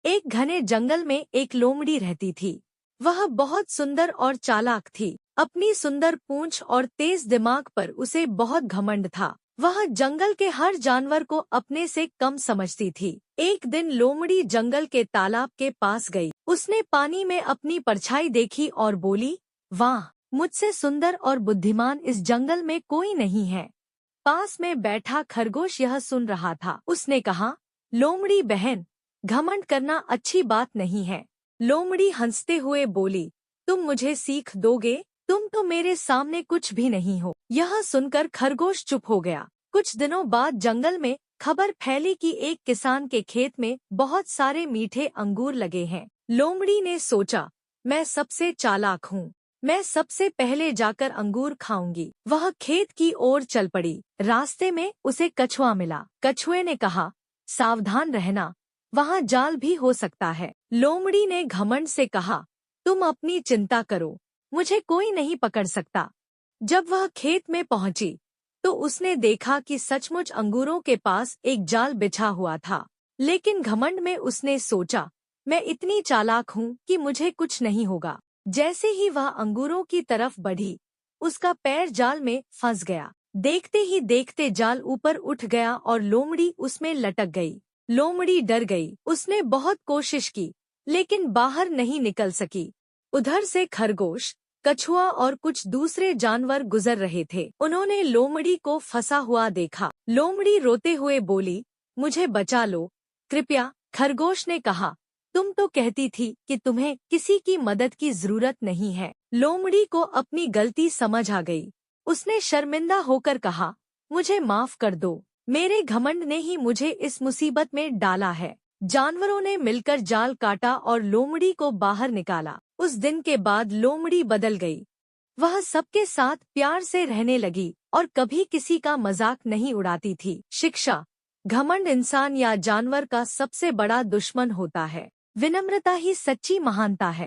एक घने जंगल में एक लोमड़ी रहती थी। वह बहुत सुंदर और चालाक थी। अपनी सुंदर पूंछ और तेज दिमाग पर उसे बहुत घमंड था। वह जंगल के हर जानवर को अपने से कम समझती थी। एक दिन लोमड़ी जंगल के तालाब के पास गई। उसने पानी में अपनी परछाई देखी और बोली, वाह, मुझसे सुंदर और बुद्धिमान इस जंगल में कोई नहीं है। पास में बैठा खरगोश यह सुन रहा था। उसने कहा, लोमड़ी बहन, घमंड करना अच्छी बात नहीं है। लोमड़ी हंसते हुए बोली, तुम मुझे सीख दोगे? तुम तो मेरे सामने कुछ भी नहीं हो। यह सुनकर खरगोश चुप हो गया। कुछ दिनों बाद जंगल में खबर फैली कि एक किसान के खेत में बहुत सारे मीठे अंगूर लगे हैं। लोमड़ी ने सोचा, मैं सबसे चालाक हूँ, मैं सबसे पहले जाकर अंगूर खाऊंगी। वह खेत की ओर चल पड़ी। रास्ते में उसे कछुआ मिला। कछुए ने कहा, सावधान रहना, वहाँ जाल भी हो सकता है। लोमड़ी ने घमंड से कहा, तुम अपनी चिंता करो, मुझे कोई नहीं पकड़ सकता। जब वह खेत में पहुंची तो उसने देखा कि सचमुच अंगूरों के पास एक जाल बिछा हुआ था। लेकिन घमंड में उसने सोचा, मैं इतनी चालाक हूँ कि मुझे कुछ नहीं होगा। जैसे ही वह अंगूरों की तरफ बढ़ी, उसका पैर जाल में फंस गया। देखते ही देखते जाल ऊपर उठ गया और लोमड़ी उसमें लटक गई। लोमड़ी डर गई। उसने बहुत कोशिश की, लेकिन बाहर नहीं निकल सकी। उधर से खरगोश, कछुआ और कुछ दूसरे जानवर गुजर रहे थे। उन्होंने लोमड़ी को फंसा हुआ देखा। लोमड़ी रोते हुए बोली, मुझे बचा लो, कृपया। खरगोश ने कहा, तुम तो कहती थी कि तुम्हें किसी की मदद की जरूरत नहीं है। लोमड़ी को अपनी गलती समझ आ गई। उसने शर्मिंदा होकर कहा, मुझे माफ कर दो, मेरे घमंड ने ही मुझे इस मुसीबत में डाला है। जानवरों ने मिलकर जाल काटा और लोमड़ी को बाहर निकाला। उस दिन के बाद लोमड़ी बदल गई। वह सबके साथ प्यार से रहने लगी और कभी किसी का मजाक नहीं उड़ाती थी। शिक्षा: घमंड इंसान या जानवर का सबसे बड़ा दुश्मन होता है। विनम्रता ही सच्ची महानता है।